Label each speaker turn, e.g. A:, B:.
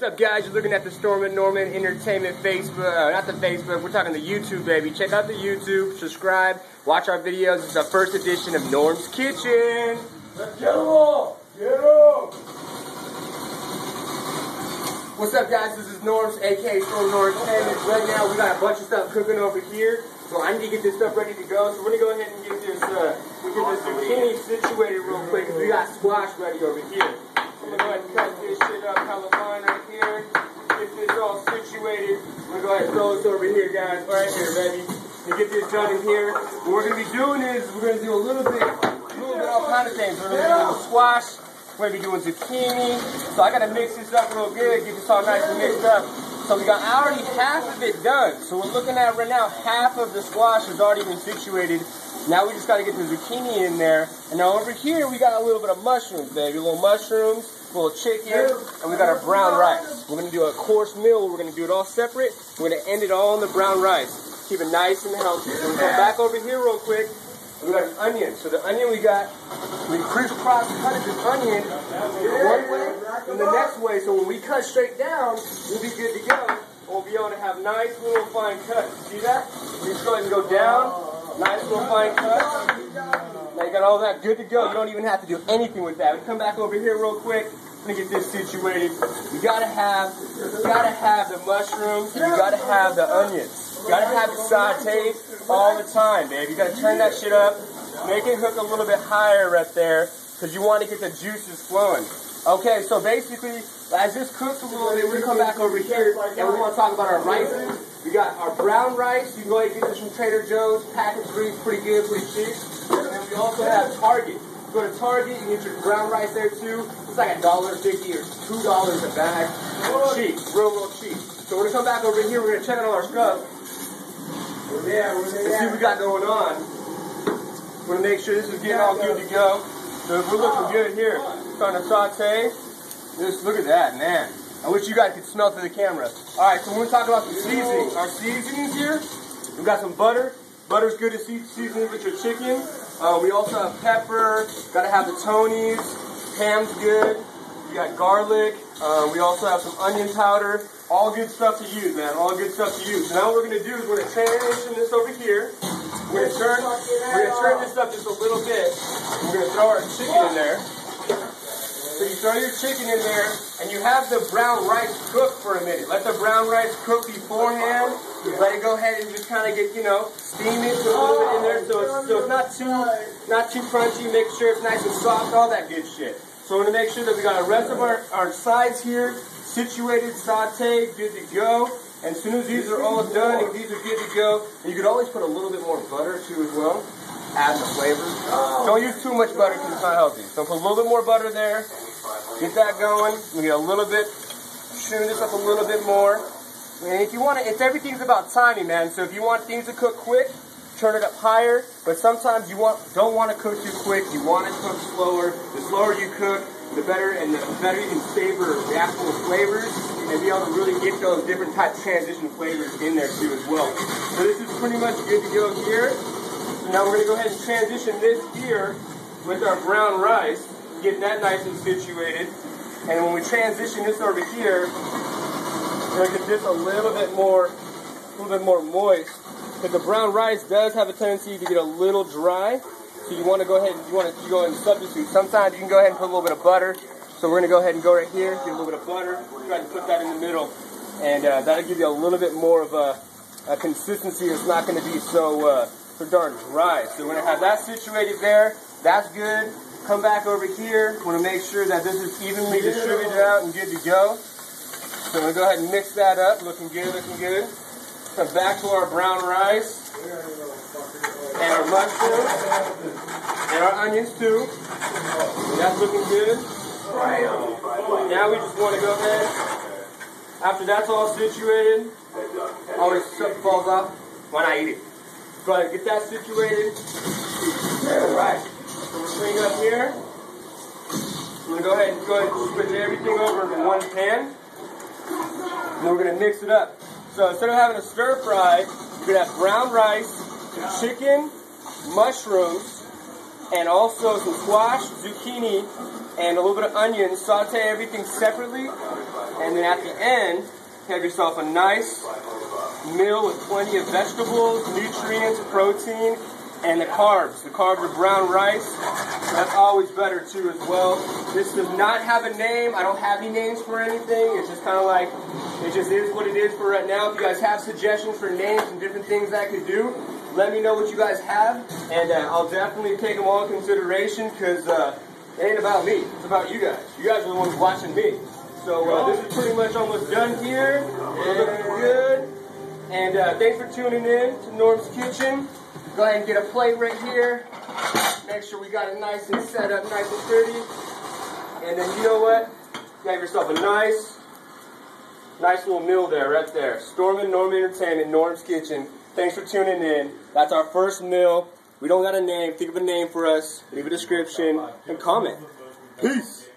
A: What's up, guys? You're looking at the Storm and Norman Entertainment Facebook, not the Facebook, we're talking the YouTube, baby. Check out the YouTube, subscribe, watch our videos. This is our first edition of Norm's Kitchen.
B: Let's get them all! Get them!
A: What's up, guys? This is Norm's, aka Storm and Norman Entertainment. Right now, we got a bunch of stuff cooking over here, so I need to get this stuff ready to go. So we're gonna go ahead and get this, zucchini situated real quick, because we got squash ready over here. I'm gonna go ahead and cut this shit up hella fine right here. Get this all situated. I'm gonna go ahead and throw this over here, guys. Right here, baby. And get this done in here. What we're gonna be doing is we're gonna do a little bit all kind of things. We're gonna be doing squash. We're gonna be doing zucchini. So I gotta mix this up real good, get this all nice and mixed up. So we got already half of it done. So we're looking at right now, half of the squash has already been situated. Now we just got to get the zucchini in there. And now over here we got a little bit of mushrooms, baby. Little mushrooms, little chicken, and we got our brown rice. We're going to do a course meal. We're going to do it all separate. We're going to end it all on the brown rice. Keep it nice and healthy. So we're going to come back over here real quick. We got an onion. So the onion we crisscross cutted this onion one way and the next way. So when we cut straight down, we'll be good to go. We'll be able to have nice little fine cuts. See that? We just go ahead and go down. Nice little fine cut. Now you got all that good to go. You don't even have to do anything with that. We come back over here real quick. I'm gonna get this situated. You gotta have the mushrooms. And you gotta have the onions. You gotta have it sauteed all the time, babe. You gotta turn that shit up. Make it hook a little bit higher right there, because you want to get the juices flowing. Okay, so basically, as this cooks a little bit, we're gonna come back over here and we want to talk about our rices. We got our brown rice. You can go ahead and get this from Trader Joe's. Packaged pretty good, pretty cheap. And then we also have Target. You go to Target, you get your brown rice there too. It's like $1.50 or $2 a bag. Cheap, real cheap. So we're gonna come back over here. We're gonna check out all our stuff and see what we got going on. We're gonna make sure this is getting all good to go. So if we're looking good here, starting to saute. Just look at that, man. I wish you guys could smell through the camera. Alright, so we're going to talk about the seasoning. Our seasonings here, we've got some butter. Butter's good to season with your chicken. We also have pepper. Got to have the Tony's. Ham's good. We got garlic. We also have some onion powder. All good stuff to use, man. All good stuff to use. So now what we're going to do is we're going to transition this over here. We're going to turn this up just a little bit. We're going to throw our chicken in there. So you throw your chicken in there, and you have the brown rice cook for a minute. Let the brown rice cook beforehand. Let it go ahead and just kind of get, steam it a little bit in there, so it's not too crunchy. Make sure it's nice and soft, all that good shit. So we're gonna make sure that we got the rest of our sides here situated, sauteed, good to go. And as soon as these are all done and these are good to go, you could always put a little bit more butter too as well. Add the flavor. Don't use too much butter because it's not healthy. So put a little bit more butter there. Get that going. We get a little bit, tune this up a little bit more. And if you want to, everything's about timing, man. So if you want things to cook quick, turn it up higher. But sometimes you don't want to cook too quick. You want to cook slower. The slower you cook, the better you can savor the actual flavors and be able to really get those different type of transition flavors in there too as well. So this is pretty much good to go here. So now we're going to go ahead and transition this here with our brown rice. Get that nice and situated, and when we transition this over here, we're gonna get this a little bit more moist, because the brown rice does have a tendency to get a little dry. So you want to go ahead and substitute. Sometimes you can go ahead and put a little bit of butter. So we're gonna go ahead and go right here, get a little bit of butter, try to put that in the middle, and that'll give you a little bit more of a consistency that's not going to be so darn dry. So we're gonna have that situated there. That's good. Come back over here. Want to make sure that this is evenly distributed out and good to go. So I'm going to go ahead and mix that up. Looking good, looking good. Come back to our brown rice. And our mushrooms. And our onions too. That's looking good. Now we just want to go ahead. After that's all situated, always stuff falls off. Why not eat it? Go ahead and get that situated. Alright. So we're cleaning up here. We're going to go ahead and put everything over in one pan. And then we're going to mix it up. So instead of having a stir fry, we're going to have brown rice, chicken, mushrooms, and also some squash, zucchini, and a little bit of onion. Saute everything separately, and then at the end, have yourself a nice meal with plenty of vegetables, nutrients, protein, and the carbs. The carbs are brown rice. That's always better too as well. This does not have a name. I don't have any names for anything. It's just kind of like, it just is what it is for right now. If you guys have suggestions for names and different things I could do, let me know what you guys have, and I'll definitely take them all in consideration, because it ain't about me. It's about you guys. You guys are the ones watching me. So this is pretty much almost done here. Looking good. And thanks for tuning in to Norm's Kitchen. Go ahead and get a plate right here. Make sure we got it nice and set up, nice and pretty. And then you know what? You have yourself a nice little meal there, right there. Stormin' Norm Entertainment, Norm's Kitchen. Thanks for tuning in. That's our first meal. We don't got a name. Think of a name for us. Leave a description and comment. Peace.